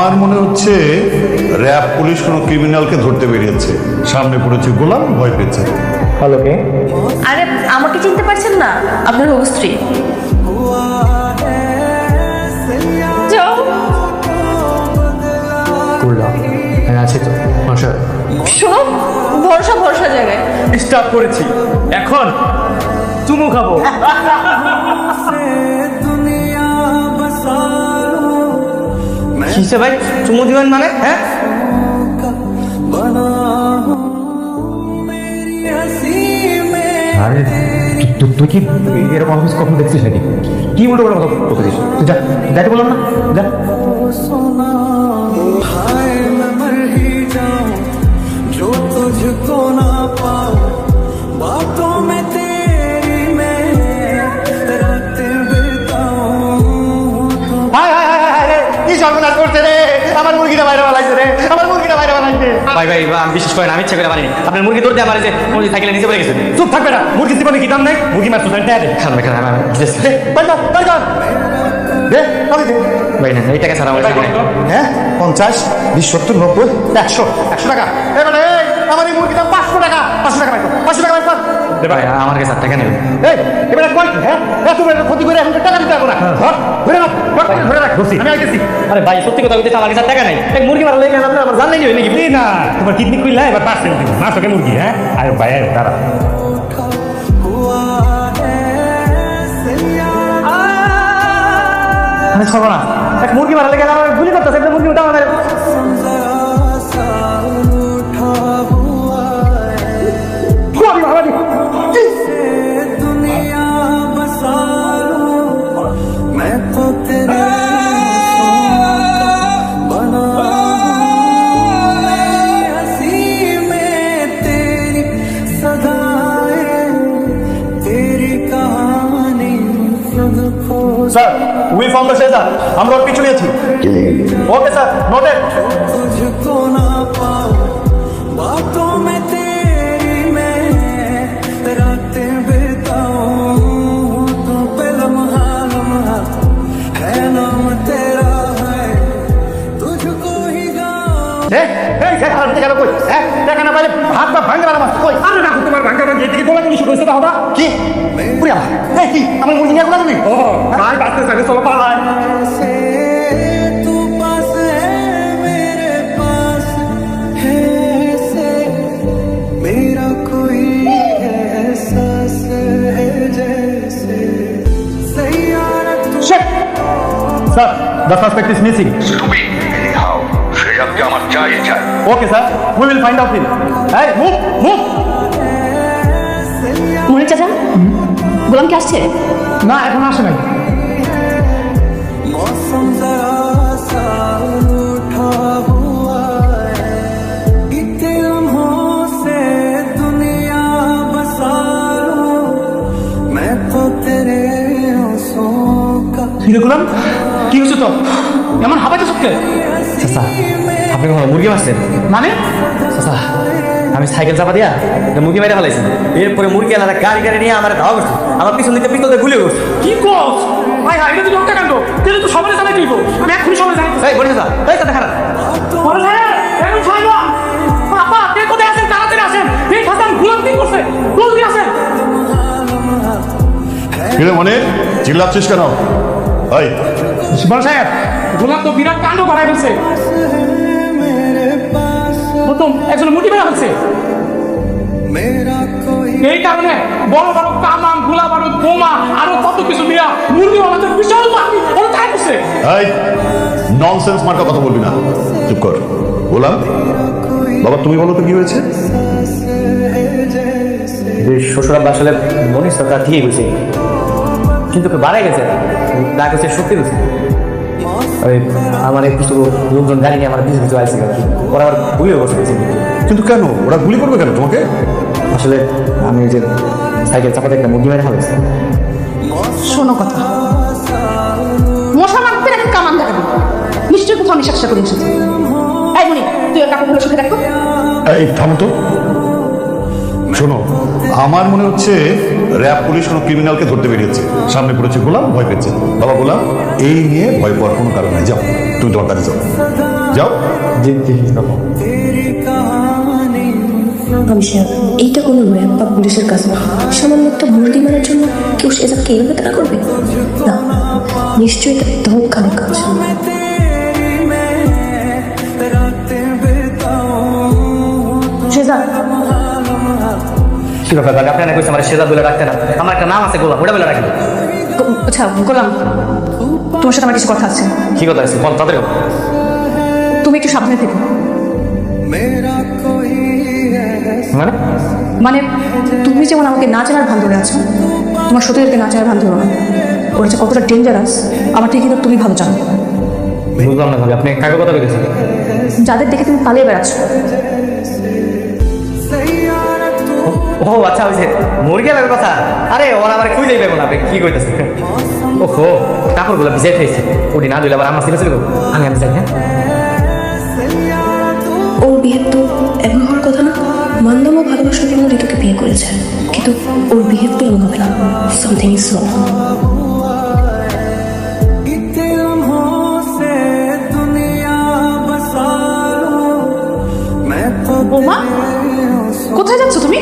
আমার মনে হচ্ছে র্যাব পুলিশ কোনো ক্রিমিনালকে ধরতে বেরিয়েছে, সামনে পড়েছে গোলাম, ভয় পেয়েছে। হ্যালো, কে? আরে আমাকে চিনতে পারছেন না? আপনার হবু স্ত্রী। যাও। করলাম, হ্যাঁ আছে তো মাসা। শোনো, ভরসা ভরসা জায়গায় স্টার্ট করেছি, এখন চুমু খাবো। কিসে ভাই চুমু দিবেন মানে? হ্যাঁ আরে তুই কি এরকম অফিস কখন দেখছিস নাকি? কি উল্টো করে কথা বলছিস? তুই যা, যাইতে বললাম না, যা। আমার মুরগিটা বাইরে বানাইছে রে, আমার মুরগিটা বাইরে বানাইছে। ভাই ভাই আমি বিশ্বাস করেন, আমি ইচ্ছা করে বানাইনি। আপনার মুরগি দৌড় দিয়ে আমার যে মুরগি সাইকেলে নিচে পড়ে গেছে। চুপ থাকবে না, মুরগি জীবনে কি দাম নাই? মুরগি মাত্র খাবে ভাই না, এই টাকা ছাড়া আমার হ্যাঁ 50, 20, 70, 90, 100 টাকা। এবারে আমার এই মুরগির দাম 500 টাকা। 500 টাকা পাইতো, 500 টাকা পাইতো। ভাই আমার কাছে 7 টাকা নেবেন। এই এবারে কই? হ্যাঁ এত বড় ক্ষতি করে এখন টাকা দিতে পারবো না। ধরে রাখ, ধরে রাখ, আমি আইতেছি। আরে ভাই সত্যি কথা বলতে আমার কাছে টাকা নাই। এক মুরগি মারা লেগে আপনার আমার জানলেই নেই নাকি? না তোমার কিডনি খুললে এবার 5% দিব, 500 টাকা মুরগি। হ্যাঁ আর ভাই দাঁড়া, আমি ছড়বো না। এক মুরগি মারা লেগে আমার গুলি করতেছে, একটা মুরগি উঠা আমার স্যার, উই ফাউন্ড দ্য শেজার। আমরা ওর পিছু নিয়েছি। Okay sir, noted. কি আমার মুরগি নিয়ে গোলা তুমি? ও ভাই বাঁচতে থাকে, চলো পালাই। Sir, the suspect is missing. Stupid. Anyhow, শেজাবকে আমার চাই। Okay, sir. We will find out him. Hey, move. মনির চাচা, গোলাম কি আসছে? না, এখন আসে নাই। গোলাম কি হচ্ছে তো? এমন হাবাইতে চোখে? চাচা আপনি কখনো মুরগি মারছেন? মানে চাচা আমি সাইকেল চাপা দিয়া মুরগি মেরে ফেলাইছি। এরপরে মুরগি আলাদা গাড়ি নিয়ে আমার ধাওয়া করছে। আমার পিছন দিকে পিস্তলে গুলি করছে। কি কস ভাই? এটা তো হত্যাকাণ্ড। তাহলে তো সবাই জানাই দিব। আমি এখনই সবাই জানাই। এই বলে চাচা, এই চাচা খারাপ। বড় সাহেব এখন ছাড়বো। আপা আপনি কোথায় আছেন? তাড়াতাড়ি আসেন। এই হাসান গোলাম কি করছে? জলদি আসেন। কিরে মনে চিল্লাচ্ছিস কেন? এই বড় সাহেব, গোলাম তো বিরাট কাণ্ড করাই ফেলছে। প্রথম একজন মুরগি মেরে ফেলছে। এই কারণে বড় বড় কামান, গোলা বারুদ, বোমা আরো কত কিছু মিয়া মুরগি বানাতে বিশাল বাকি ওরা তাই করছে। এই ননসেন্স মার্কা কথা বলবি না, চুপ কর। গোলাম বাবা, তুমি বলো তো কি হয়েছে? শ্বশুরাব্বা আসলে মনির সরকার ঠিকই বলছে, কিন্তু বাড়াই গেছে, যা গেছে সত্যি বলছে। ওই আমার কিছু লোকজন গাড়ি নিয়ে আমার কিছু কিছু আসছে, ওরা আবার গুলিও করছে। কিন্তু কেন ওরা গুলি করবে কেন তোমাকে? আসলে আমি যে সাইকেল চাপাতে একটা মুরগি মেরে ফেলেছি। শোনো কথা, মশা মারতে একটা কামান দেখাবি, নিশ্চয়ই কোথাও নিঃশ্বাসটা করে এসেছে। এই মনি, তুই ওর কাপড়গুলো শুকে দেখো। এই থামো তো, শোনো, আমার মনে হচ্ছে র্যাব পুলিশ কোনো ক্রিমিনালকে ধরতে বেরিয়েছে, সামনে পড়েছে গোলাম, ভয় পেয়েছে। বাবা গোলাম, এই নিয়ে ভয় পাওয়ার কোনো কারণ নেই, যাও তুমি তোমার কাজে যাও, যাও। আমি শিওর এইটা কোনো র্যাব বা পুলিশের কাজ না। সামান্য একটা মুরগি মারার জন্য কেউ সেজাদকে এইভাবে তারা করবে না, নিশ্চয়ই এটা ধমকানোর কাজ। সেজা কি ব্যাপার দাদা, আপনি না কইছেন আমার সেজা বলে রাখতে না? আমার একটা নাম আছে গোলাম, ওটা বলে রাখবেন। আচ্ছা গোলাম, তোমার সাথে আমার কিছু কথা আছে। কি কথা আছে বল তাদের? তুমি একটু সাবধানে থেকো। মানে মানে তুমি যেমন আমাকে না চেনার ভান ধরে আছো, তোমার সতীদেরকে না চেনার ভান ধরো না। ওরা যে কতটা ডেঞ্জারাস আমার ঠিক কিন্তু তুমি ভালো জানো। বুঝলাম না ভাবি, আপনি কাকে কথা বলেছেন? যাদের দেখে তুমি পালিয়ে বেড়াচ্ছ। ও আচ্ছা, ওই যে মুরগি আলার কথা। আরে ওরা আমার খুঁজেই পাবো না, আপনি কি কইতেছেন? ওহো, কাপড়গুলো ভিজে খাইছে, ওটি না দিলে আবার আমার ছিল আমি যাই। হ্যাঁ, ওর বিহেভ তো এমন হওয়ার কথা না। মানলাম ও ভালোবাসার জন্য ঋতুকে বিয়ে করেছে, কিন্তু ওর বিহেভ তো এমন হবে না। Something is wrong. বৌমা, কোথায় যাচ্ছ তুমি?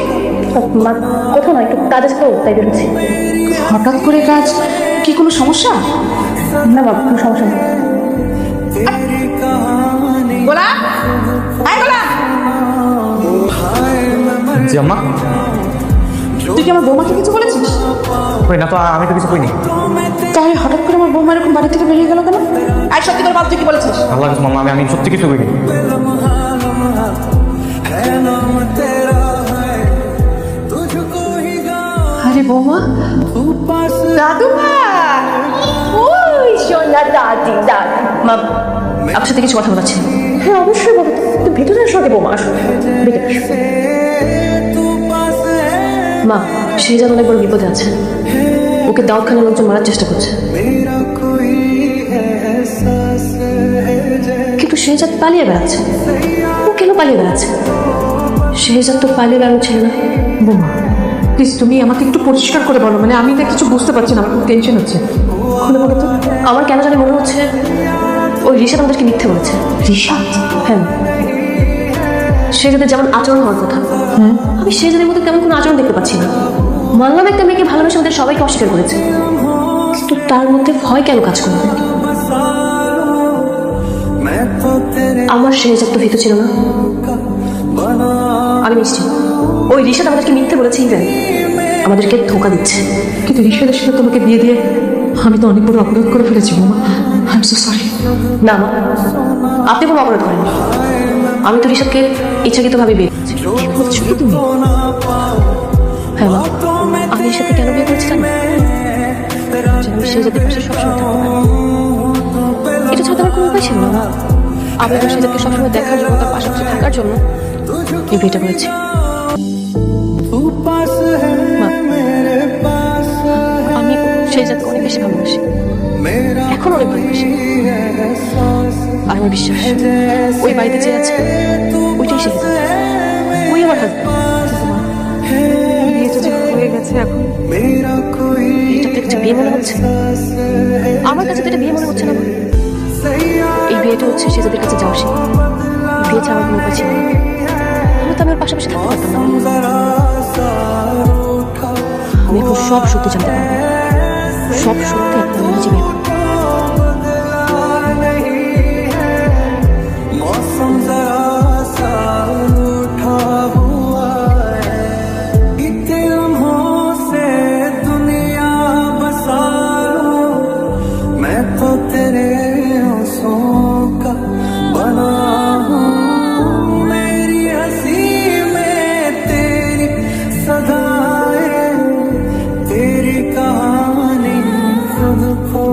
কোথাও নয়, একটু কাজ আছে তো তাই বেরোচ্ছি। হঠাৎ করে কাজ, কি কোনো সমস্যা? না বাবা, কোনো সমস্যা নেই। গোলা, আয় গোলা, জি আম্মা। তুই কি আমার বৌমাকে কিছু বলেছিস? কই না তো, আমি তো কিছু কইনি। তাহলে হঠাৎ করে আমার বৌমা এরকম বাড়ি থেকে বেরিয়ে গেল কেন? আর সত্যি করে বাদ, তুই কি বলেছিস? আল্লাহ মাম্মা, আমি সত্যি কিছু কইনি। আরে বৌমা, দাদুমা, ওই সোনা দাদি দাদি। মা আপনার সাথে কিছু কথা বলার ছিল। হ্যাঁ অবশ্যই বলো, তো ভেতরে আসো আগে বৌমা, আসো ভেতরে আসো। মা, সেই যেন অনেক বড় বিপদে আছে। ওকে দাউদখানার লোকজন মারার চেষ্টা করছে, কিন্তু শেহজাদ পালিয়ে বেড়াচ্ছে। ও কেন পালিয়ে বেড়াচ্ছে? শেহজাদ তো পালিয়ে বেড়ানো ছিল না। বৌমা প্লিজ তুমি আমাকে একটু পরিষ্কার করে বলো, মানে আমি না কিছু বুঝতে পারছি না, আমার খুব টেনশন হচ্ছে। খুলে বলো তো। আমার কেন জানি মনে হচ্ছে ওই রিশাদ আমাদেরকে মিথ্যে বলেছে। রিশাদ? হ্যাঁ, শেহজাদের যেমন আচরণ হওয়ার কথা, আমি শেহজাদের মধ্যে তেমন কোনো আচরণ দেখতে পাচ্ছি না। মানলাম একটা মেয়েকে ভালোবেসে আমাদের সবাইকে অস্বীকার করেছে, কিন্তু তার মধ্যে ভয় কেন কাজ করবে? আমার শেহজাদ তো ভীত ছিল না। আমি নিশ্চিত ওই রিশাদ আমাদেরকে মিথ্যে বলেছে, ইভেন আমাদেরকে ধোঁকা দিচ্ছে। কিন্তু রিশাদের সাথে তোমাকে বিয়ে দিয়ে আমি তো অনেক বড় অপরাধ করে ফেলেছি বৌমা। I am so sorry. না মা, আপনি কোনো অপরাধ করেন। আমি তো রিশাদকে ইচ্ছাকৃতভাবে বিয়ে করেছি। কি বলছো কি তুমি? হ্যাঁ মা, আমি এর সাথে কেন বিয়ে করেছি জানো? যেন আমি শেহজাদের পাশে সবসময় থাকতে পারি। এটা ছাড়া তো আমার কোনো উপায় ছিল না। আমি তো শেহজাদকে সবসময় দেখার জন্য, তার পাশাপাশি থাকার জন্য এই বিয়েটা করেছি। মা, আমি শেহজাদকে অনেক বেশি ভালোবাসি, এখন অনেক ভালোবাসি। আর আমার বিশ্বাস ওই বাড়িতে যে আছে ওইটাই শেহজাদ, ওই আমার হাজব্যান্ড। বিয়েটা যে হয়ে গেছে এখন, এটা তো একটা বিয়ে মনে হচ্ছে। আমার কাছে তো এটা বিয়ে মনে হচ্ছে না। এই বিয়েটা হচ্ছে শেহজাদের কাছে যাওয়া সে বিয়ে ছাড়া আমার কোনো উপায় ছিল না। আমি তো আমার পাশাপাশি থাকতে পারতাম না। আমি এখন সব সত্যি জানতে পারবো, সব সত্যি এখন আমি নিজে বের করবো। तेरी कहानी खुद को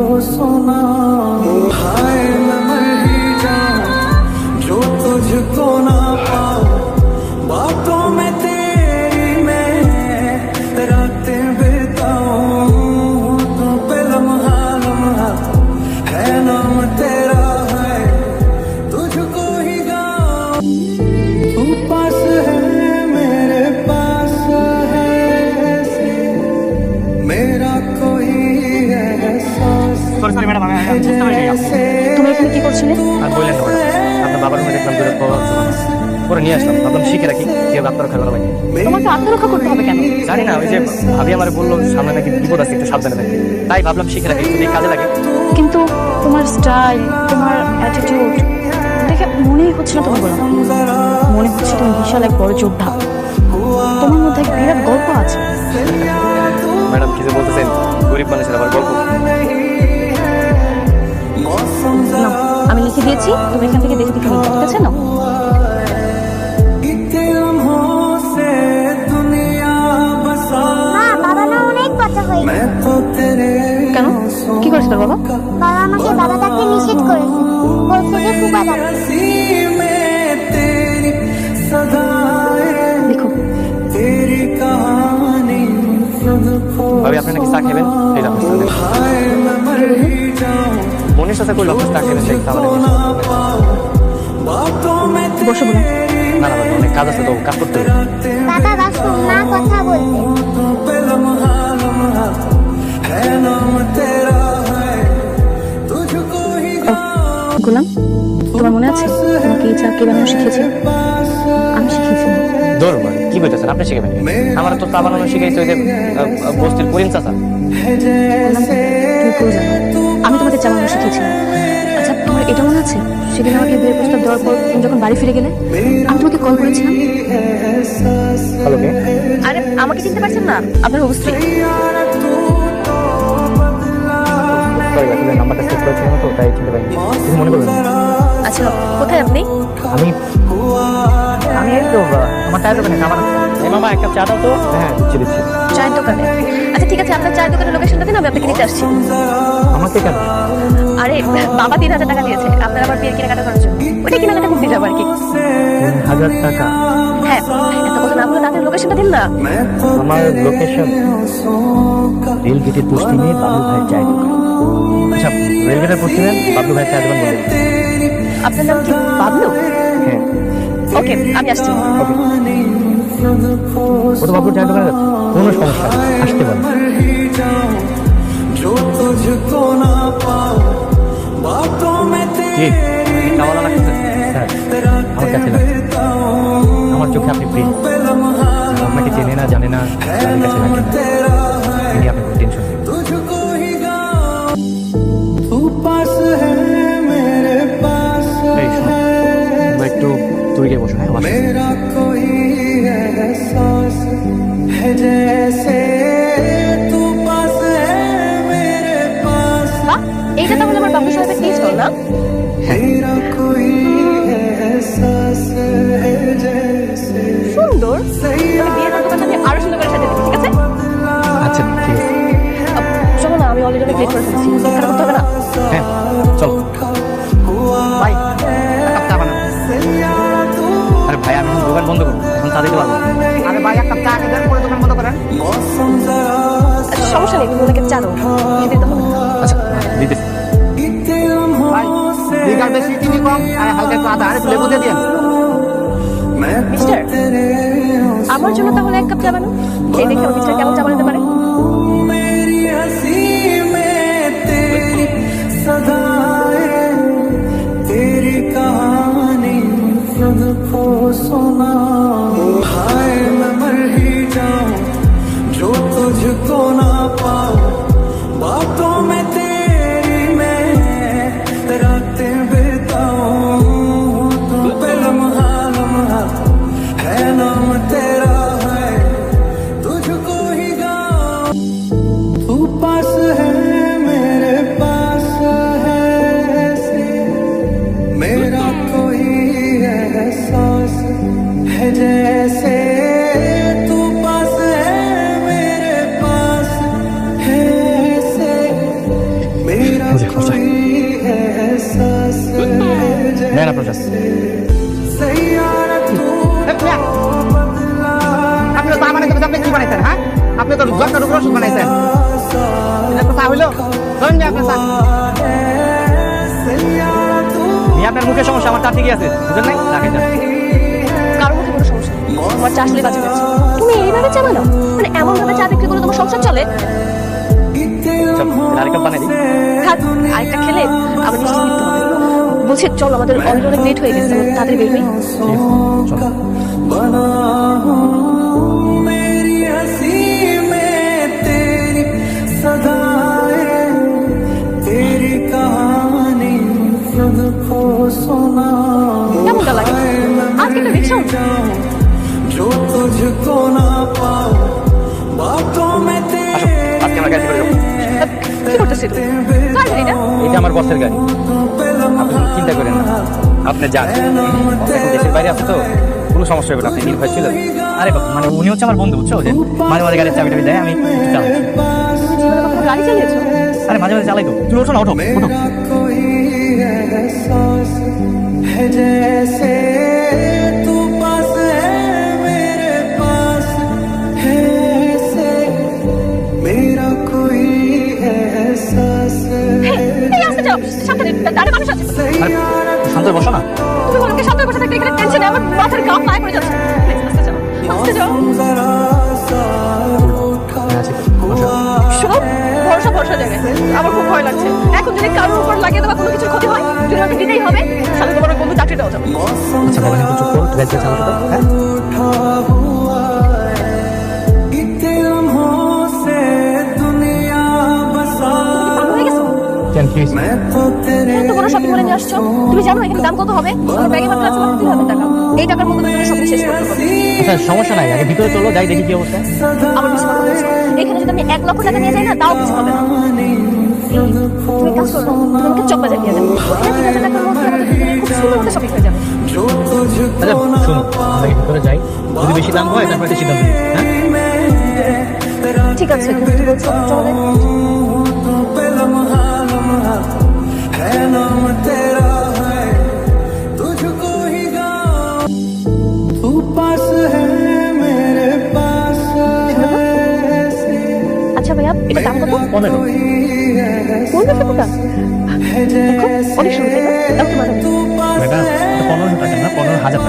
করে নিয়ে আসলাম, ভাবলাম শিখে রাখি কেউ আত্মরক্ষা করা লাগে। তোমাকে আত্মরক্ষা করতে হবে কেন? জানি না, ওই যে ভাবি আমার বললো সামনে নাকি বিপদ আছে, একটু সাবধানে থাকি, তাই ভাবলাম শিখে রাখি, যদি কাজে লাগে। কিন্তু তোমার স্টাইল, তোমার অ্যাটিটিউড দেখে মনেই হচ্ছে না তুমি গোলাম। মনে হচ্ছে তুমি বিশাল এক বড় যোদ্ধা। তোমার মধ্যে এক বিরাট গল্প আছে। ম্যাডাম কি যে বলতেছেন, গরিব মানুষের আবার গল্প। নাও, আমি লিখে দিয়েছি, তুমি এখান থেকে দেখে দেখে নিতে, ঠিক আছে না? মা, বাবা না অনেক কথা হয়েছে। কেন, কি করেছে তোর বাবা? বাবা আমাকে বাবা ডাকতে নিষেধ করেছে, বলছে যে ফুপা ডাকতে। লিখো। ভাবি আপনি নাকি চা খাবেন, এই আপনার সাথে মনের সাথে করলো, আপনার চা খাবেন, সেই খাবার বসো বলো। না না ভাবি, অনেক কাজ আছে তো, কাজ করতে হবে। বাবা বাসু মা কথা বলতে। গোলাম, তোমার মনে আছে তোমাকে এই চা কে বানানো শিখিয়েছি? আমি শিখিয়েছি। দৌড় কি বলতেছেন, আপনি শিখাবেন? আমার তো চা বানানো শিখাইছে ওই যে বস্তির করিম চাচা। গোলাম, তুমি করে জানো আমি তোমাকে চা বানানো শিখিয়েছিলাম। আচ্ছা, তোমার এটা মনে আছে সেদিন আমাকে বিয়ের প্রস্তাব দেওয়ার পর তুমি যখন বাড়ি ফিরে গেলে আমি তোমাকে কল করেছিলাম? হ্যালো কে? আরে আমাকে চিনতে পারছেন না? আপনার অবস্থা সরি আসলে নাম্বারটা সেভ করেছিলাম তো, তাই চিনতে পারিনি, কিছু মনে করবেন না। আচ্ছা, কোথায় আপনি? আমি আমি এই তো আমার চায়ের দোকানে খাবার। এই মামা এক কাপ চা দাও তো। হ্যাঁ দিচ্ছি দিচ্ছি। চায়ের দোকানে? আচ্ছা ঠিক আছে, আপনার চায়ের দোকানের লোকেশনটা দিন, আমি আপনাকে নিতে আসছি। আমাকে কেন? আরে বাবা 3,000 টাকা দিয়েছে আপনার আবার বিয়ের কেনাকাটা করার জন্য, ওইটা কেনাকাটা করতে যাবো আর কি। 3,000 টাকা? হ্যাঁ, এত কথা না বলে তাদের লোকেশনটা দিন না। আমার লোকেশন রেলগেটের পশ্চিমে বাবলু ভাইয়ের চায়ের দোকান। আচ্ছা, রেলগেটের পশ্চিমে বাবলু ভাইয়ের চায়ের দোকান বললেন? আপনার নাম কি? বাবলু? হ্যাঁ। ওকে, আমি আসছি। ও তো বাবলুর চায়ের দোকানে যাচ্ছে, কোনো সমস্যা নেই, আসতে পারেন। কি চাওয়ালা লাগছে স্যার? আমার কাছে লাগছে, আমার চোখে আপনি প্রিন্স। আপনাকে চেনে না জানে না, আপনার কাছে লাগছে না, আপনি কোনো টেনশন নেই। এই শোনো, তোমরা একটু দূরে গিয়ে বসো, হ্যাঁ? আমার বাহ, এইটা তাহলে আমার বাবলু সাহেবের টি স্টল না? সুন্দর, তাহলে বিয়ের দোকানটা আমি আরো সুন্দর করে সাজিয়ে দেবো, ঠিক আছে? আচ্ছা ঠিক আছে, চলো না, আমি অলরেডি অনেক লেট করে ফেলছি, এখানে করতে হবে না? হ্যাঁ চলো। ভাই এক কাপ চা বানান। আরে ভাই আমি এখন দোকান বন্ধ করবো, এখন চা দিতে পারবো না। আরে ভাই এক কাপ চা আগে দেন, পরে দোকান বন্ধ করেন। আচ্ছা, সমস্যা নেই, তুমি ওনাকে জানো, খেতে তো হবে না। আচ্ছা দিতেছি। ভাই লিকার বেশি চিনি কম, আর হালকা একটু আদা আর একটু লেবু দিয়ে দিন। মিস্টার, আমার জন্য তাহলে এক কাপ চা বানাও, খেয়ে দেখে আমার মিস্টার কেমন চা বানাতে পারে। নেন আপনার কাছে। আপনি তো আমার কাছে আপনি কি বানাইছেন? হ্যাঁ, আপনি তো জটকার উপর ওষুধ বানাইছেন। এটা তো চা হইলো, ধরেন না আপনার চা। আপনার মুখের সমস্যা, আমার চা ঠিকই আছে, বুঝলেন নাই? রাখেন যান। কারো মুখে কোনো সমস্যা নেই, তোমার চা আসলে বাজে গেছে। তুমি এইভাবে চা বানাও, মানে এমন ভাবে চা বিক্রি করে তোমার সংসার চলে? আরেক কাপ বানাই দিই। খাত, আরেকটা খেলে আবার নিশ্চিত দিতে হবে। বলছি চলো, আমাদের অলরেডি অনেক লেট হয়ে গেছে, আমাদের তাড়াতাড়ি বের হই। কেমনটা লাগে আজকে একটা রিক্সা উঠছে। আজকে আমরা গাড়ি করে যাবো। কি করতেছিস তুই? কার গাড়ি এটা? এটা আমার বসের গাড়ি, আপনি কোনো চিন্তা করেন না, আপনি যান। এখন দেশের বাইরে আছে তো, কোনো সমস্যা হবে না, আপনি নির্ভয় ছিলেন। আরে বাবা, মানে উনি হচ্ছে আমার বন্ধু, বুঝছো? যে মাঝে মাঝে গাড়ির চাবি টাবি দেয়, আমি একটু চালাই। তুমি জীবনে কখনো গাড়ি চালিয়েছো? আরে মাঝে মাঝে চালাই তো। তুমি ওঠো না, ওঠো ওঠো। এই আসতে যাও, সামনে দাঁড়ে মানুষ আছে। আরে শান্ত হয়ে বসো না। তুমি বলকে সামনে বসে থাকলে এখানে টেনশনে আমার মাথার ঘাম পায়ে পড়ে যাচ্ছে। প্লিজ আসতে যাও, আসতে যাও। শোনো, ভরসা ভরসা জায়গায় আমার খুব ভয় লাগছে। এখন যদি কারোর উপর লাগিয়ে দেওয়া কোনো কিছুর ক্ষতি হয়, যদি আমাকে দিতেই হবে, তাহলে তোমার ওই বন্ধু চাকরিটাও যাবে। আচ্ছা বাবা, একটু চুপ করো, তুই গাড়ি চালাতে দাও। হ্যাঁ কেন, কি হয়েছে? এত বড় শপিং মলে নিয়ে আসছো, তুমি জানো এখানে দাম কত হবে? আমার ব্যাগে মাত্র আছে 3,000 টাকা। এই টাকার মধ্যে তুমি শপিং শেষ করতে পারবে। আচ্ছা সমস্যা নাই, আগে ভিতরে চলো, যাই দেখি কি অবস্থা। আমার কিছু কথা বলছো, এখানে যদি আমি 1 লক্ষ টাকা নিয়ে যাই না, তাও কিছু হবে না। তুমি কাজ করো, তুমি আমাকে চক বাজার দিয়ে দেবো। 3,000 টাকার মধ্যে আমাদের দুজনের খুব সুন্দর মতো শপিং হয়ে যাবে। আচ্ছা শোনো, আমরা কি ভিতরে যাই, যদি বেশি দাম হয় তারপরে একটা সিদ্ধান্ত নিই। হ্যাঁ ঠিক আছে, তুমি কি বলছো? চলো যাই। আচ্ছা ভাইয়া, এটা দাম কত? 15। 1500 টাকা? দেখো, অনেক সুন্দর, তাই না? দাও তোমার দাম। ম্যাডাম, এটা 1500 টাকা না, 15,000 টাকা।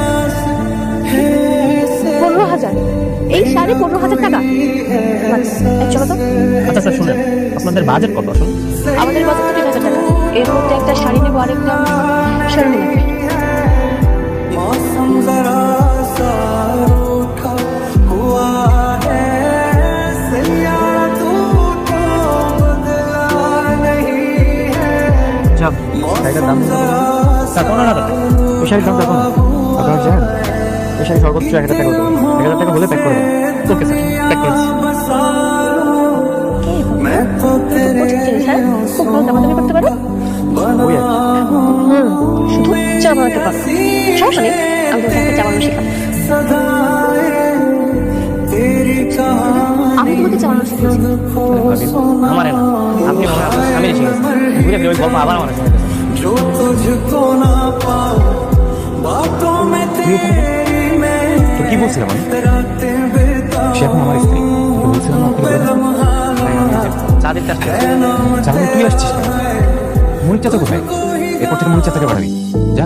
15,000? এই শাড়ি 15,000 টাকা? চলো তো। আচ্ছা স্যার শুনেন, আপনাদের বাজেট কত আসলে? আমাদের বাজেট তো 3,000 টাকা। এর মধ্যে একটা শাড়ি নেবো, আরেকটা শাড়ি লাগবে। শাড়িটার দাম স্যার 15,000 টাকা। এই শাড়ির দাম দেখুন, আপনারা জানেন এই শাড়ি সর্বোচ্চ 1,000 টাকা হতো। 1,000 টাকা হলে প্যাক করে দেবেন। ওকে স্যার, প্যাক করে দিচ্ছি। কঠিন জিনিস, হ্যাঁ? খুব ভালো দামাদামি করতে পারো। ওই আর কি। শুধু চা বানাতে পারো। সমস্যা নেই, আমি তোমাকে একটা চা বানানো শেখাবো। আমি তোমাকে চা বানানো শিখেছি। আমার না, আপনি মনে হয় আপনার স্বামী শিখেছেন। ঘুরে ফিরে ওই গল্প আবার আমার শুনে গেছেন। তো কি বলছিলাম আমি? সে এখন আমার স্ত্রী। তো বলছিলাম না আপনি বলেন চা দিতে আসছে। চা নিয়ে তুই আসছিস না? মনির চাচা কোথায়? এরপর থেকে মনির চাচাকে পাঠাবি। যা।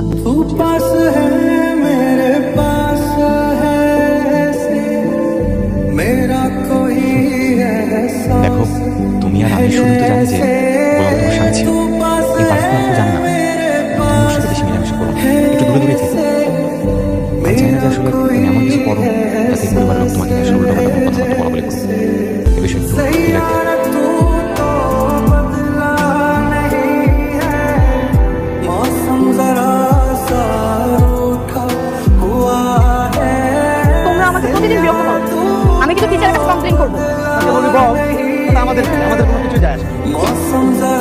দেখো, তুমি আর আমি শুধু তো জানি যে গোলাম তোমার স্বামী ছিল, এই বাকিটা তো জানি না। তুমি ওর সাথে বেশি মিলামেশা করো, একটু দূরে দূরে থেকে। আমি চাই না যে আসলে তুমি এমন কিছু করো যাতে পরিবারের লোক তোমাকে নিয়ে আসলে উল্টোপাল্টা কোনো কথাবার্তা বলা বলি করো। এ বিষয়ে একটু খেয়াল রাখতে হবে। তোমরা আমাকে প্রতিদিন বিরক্ত করো। আমি কিন্তু টিচারের কাছে কমপ্লেন করবো। আমাদের কোনো কিছু যায় আসে।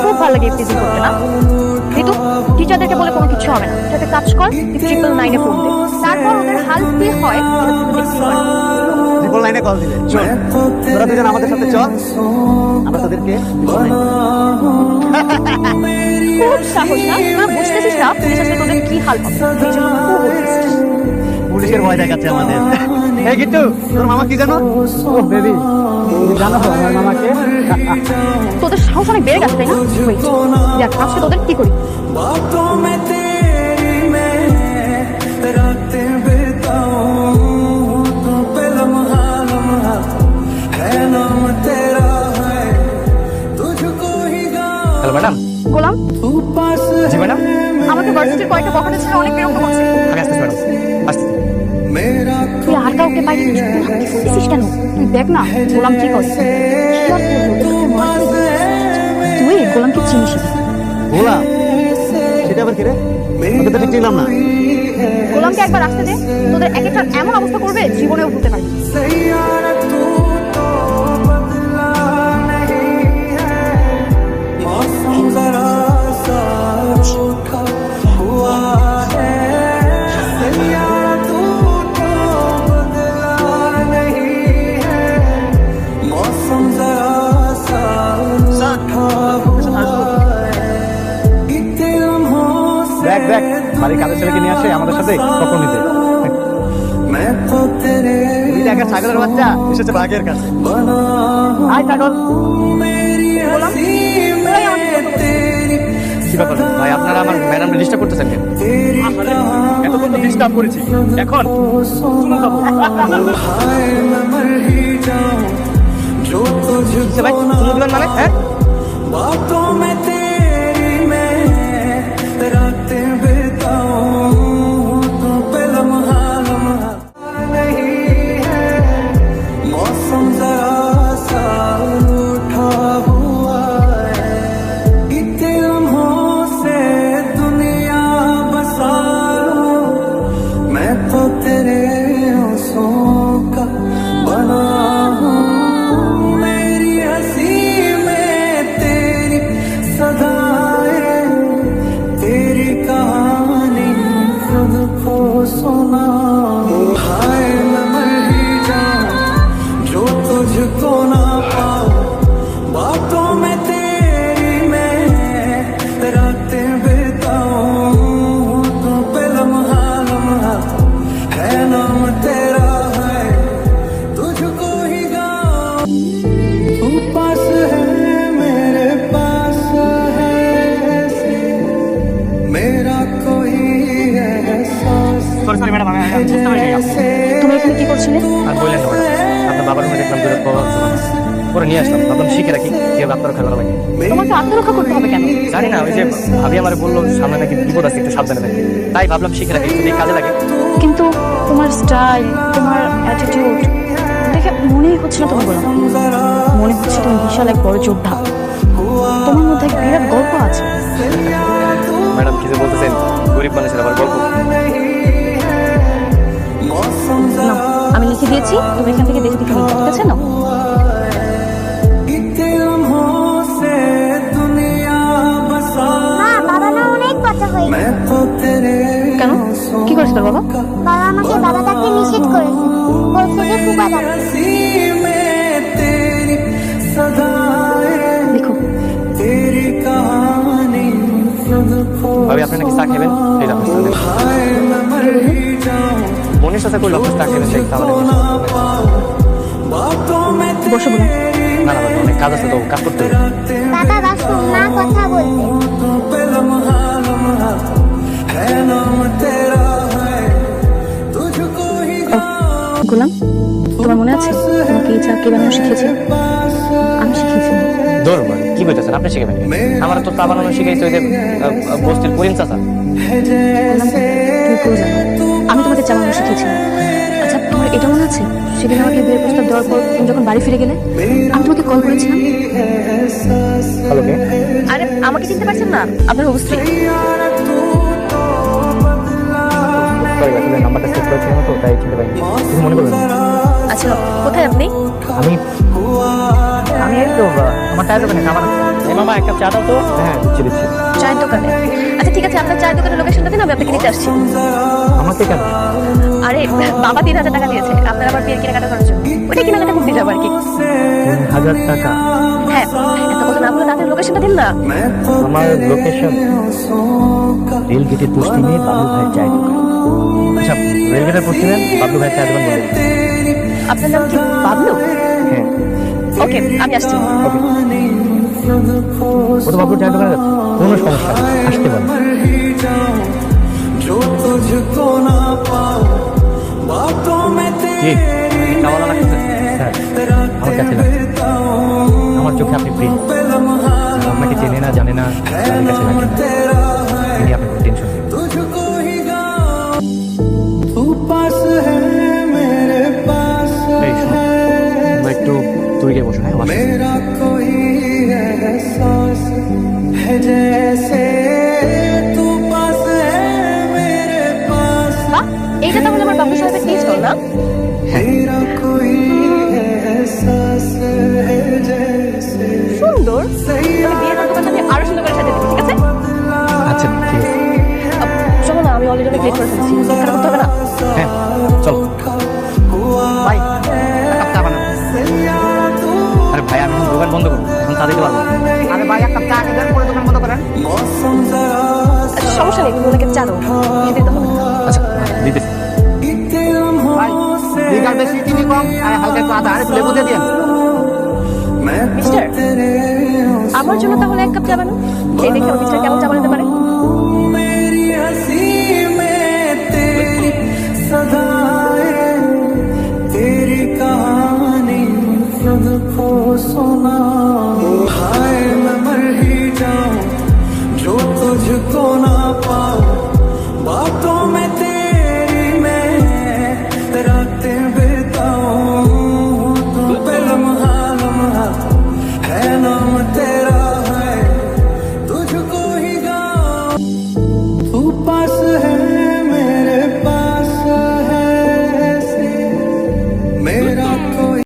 খুব ভালো লাগে প্রেজেন্ট করতে, না? কিন্তু টিচারদেরকে বলে কোনো কিছু হবে না। যাতে কাজ কর, 999-এ ফোন দে। তারপর ওদের হাল কি হয় ট্রিপল লাইনে কল দিলে। চল, তোরা দুজন আমাদের সাথে চল, আমরা তোদেরকে খুব সাহস, না? তোরা বুঝতেছিস না পুলিশ আসলে তোদের কি হাল হবে। এই জন্য খুব বলতেছিস। পুলিশের ভয় দেখাচ্ছে আমাদের। এই গিট্টু, তোর মামা কি জানো? ও বেবি, তুমি জানো আমার মামাকে? তোদের সাহস অনেক বেড়ে গেছে, তাই না? Wait, দেখ আজকে তোদের কি করি। Hello madam. গোলাম, জি ম্যাডাম। আমাকে আমাকে ভার্সিটির কয়েকটা বখাটে ছেলে অনেক বিরক্ত করছে। আমি আসতেছি ম্যাডাম, আসতেছি। তুই আর কাউকে পাইনি, গোলামকে ফোন দিছিস কেন? তুই দেখ না গোলাম কি করে। কি আর করবো, ওদের তোকে মার করে দিয়েছে। তুই গোলামকে চিনিস না। গোলাম? সেটা আবার কে রে? ওকে তো ঠিক চিনলাম না। গোলামকে একবার আসতে দে, তোদের এক একটা এমন অবস্থা করবে জীবনেও ভুলতে পারবি না। দেখ দেখ, বাড়ির কাজের ছেলেকে নিয়ে আসে আমাদের সাথে কখন নিতে। দেখা ছাগলের বাচ্চা এসেছে বাঘের কাছে। আয় ছাগল। গোলাম তোরাই আমাকে বিরক্ত করছিস। কি ব্যাপার ভাই, আপনারা আমার ম্যাডাম ডিস্টার্ব করতেছেন কেন? এতক্ষণ তো ডিস্টার্ব করেছি, এখন চুমু খাবো। ভাই চুমু দিবেন মানে? হ্যাঁ সরি ম্যাডাম, আমি বুঝতে পারিনি। তুমি এখানে কি করছিলে? আর বললেন না ম্যাডাম, আপনার বাবার রুমে দেখলাম দূরে পাওয়া পরে নিয়ে আসলাম, ভাবলাম শিখে রাখি কেউ আত্মরক্ষা করা লাগে। তোমাকে আত্মরক্ষা করতে হবে কেন? জানি না, ওই যে ভাবি আমার বললো সামনে নাকি বিপদ আছে, একটু সাবধানে থাকি, তাই ভাবলাম শিখে রাখি, যদি কাজে লাগে। কিন্তু তোমার স্টাইল, তোমার অ্যাটিটিউড দেখে মনেই হচ্ছে না তুমি গোলাম। মনে হচ্ছে তুমি বিশাল এক বড় যোদ্ধা। তোমার মধ্যে এক বিরাট গল্প আছে। ম্যাডাম কিছু বলতেছেন? গরিব মানুষের আবার গল্প? না, আমি লিখে দিয়েছি, তুমি এখান থেকে দেখে দেখে নিতে, ঠিক আছে না? মা, বাবা না অনেক কথা হয়েছে। কেন? কি করেছে তোর বাবা? বাবা আমাকে বাবা ডাকতে নিষেধ করেছে, বলছে যে ফুপা ডাকতে। দেখো ভাবি আপনি নাকি চা খাবেন? এই আপনার সাথে মনের সাথে করলো, আপনার চা খাবেন, সেই খাবার বসো বলো। না না ভাবি, অনেক কাজ আছে তো, কাজ করতে হবে। বাবা বাসু মা কথা বলতে। গোলাম, তোমার মনে আছে তোমাকে এই চা কে বানানো শিখিয়েছে? আমি শিখিয়েছি। দৌড় কি বলতেছেন, আপনি শিখাবেন? আমার তো চা বানানো শিখাইছে ওই যে বস্তির করিম চাচা। গোলাম, তুমি কেউ জানো আমি তোমাকে চা বানানো শিখিয়েছি। আচ্ছা তোমার এটা মনে আছে সেদিন আমাকে বিয়ের প্রস্তাব দেওয়ার পর তুমি যখন বাড়ি ফিরে গেলে আমি তোমাকে কল করেছিলাম? হ্যালো কে? আরে আমাকে চিনতে পারছেন না? আপনার অবস্থা সরি আসলে নাম্বারটা সেভ করেছিলাম তো, তাই চিনতে পারিনি, কিছু মনে করবেন না। আচ্ছা কোথায় আপনি? আমি আমি এই তো আমার চায়ের দোকানে আমার। এই মামা এক কাপ চা দাও তো। হ্যাঁ দিচ্ছি দিচ্ছি। চায়ের দোকানে? আচ্ছা ঠিক আছে, আপনার চায়ের দোকানের লোকেশনটা দিন, আমি আপনাকে নিতে আসছি। আমাকে কেন? আরে বাবা 3,000 টাকা দিয়েছে আপনার আবার বিয়ের কেনাকাটা করার জন্য, ওইটা কেনাকাটা করতে যাবো আর কি। 3,000 টাকা? হ্যাঁ, এত কথা না বলে তাদের লোকেশনটা দিন না। আমার লোকেশন রেলগেটের পশ্চিমে বাবলু ভাইয়ের চায়ের দোকান। আচ্ছা রেলগেটের পশ্চিমে বাবলু ভাইয়ের চায়ের দোকান বলে। আপনার নাম কি বাবলু? হ্যাঁ ওকে আমি আসছি। ও তো বাবলুর চায়ের দোকানে যাচ্ছে, কোনো সমস্যা নেই, আসতে পারেন। জি কেমন লাগছে স্যার? আমার কাছে লাগছে, আমার চোখে আপনি প্রিন্স। আপনাকে চেনে না জানে না, তাদের কাছে লাগছে না। আপনি আপনার টেনশন নেই। বাহ, এইটা তাহলে আমার বাবু সাহেবের টেস্ট হল না? সুন্দর, তাহলে বিয়ের দোকানটা আমি আরো সুন্দর করে সাজিয়ে দেবো, ঠিক আছে? আচ্ছা ঠিক আছে। চলো না, আমি অলরেডি অনেক লেট করে ফেলছি, কেন করতে হবে না? হ্যাঁ চলো। ভাই এক কাপ চা বানান। আরে ভাই আমি এখন দোকান বন্ধ করবো, এখন চা দিতে পারবো না। আরে ভাই এক কাপ চা আগে দেন, পরে দোকান বন্ধ করেন। আচ্ছা, সমস্যা নেই, তুমি ওনাকে চা দাও, খেতে তো হবে। আচ্ছা দিতেছি। ভাই লিকার বেশি, চিনি কম, আর হালকা একটু আদা আর একটু লেবু দিয়ে দিন। মিস্টার, আমার জন্য তাহলে এক কাপ চা বানাও, খেয়ে দেখে আমার মিস্টার কেমন চা বানাতে পারে। तेरी कहानी खुद को सुना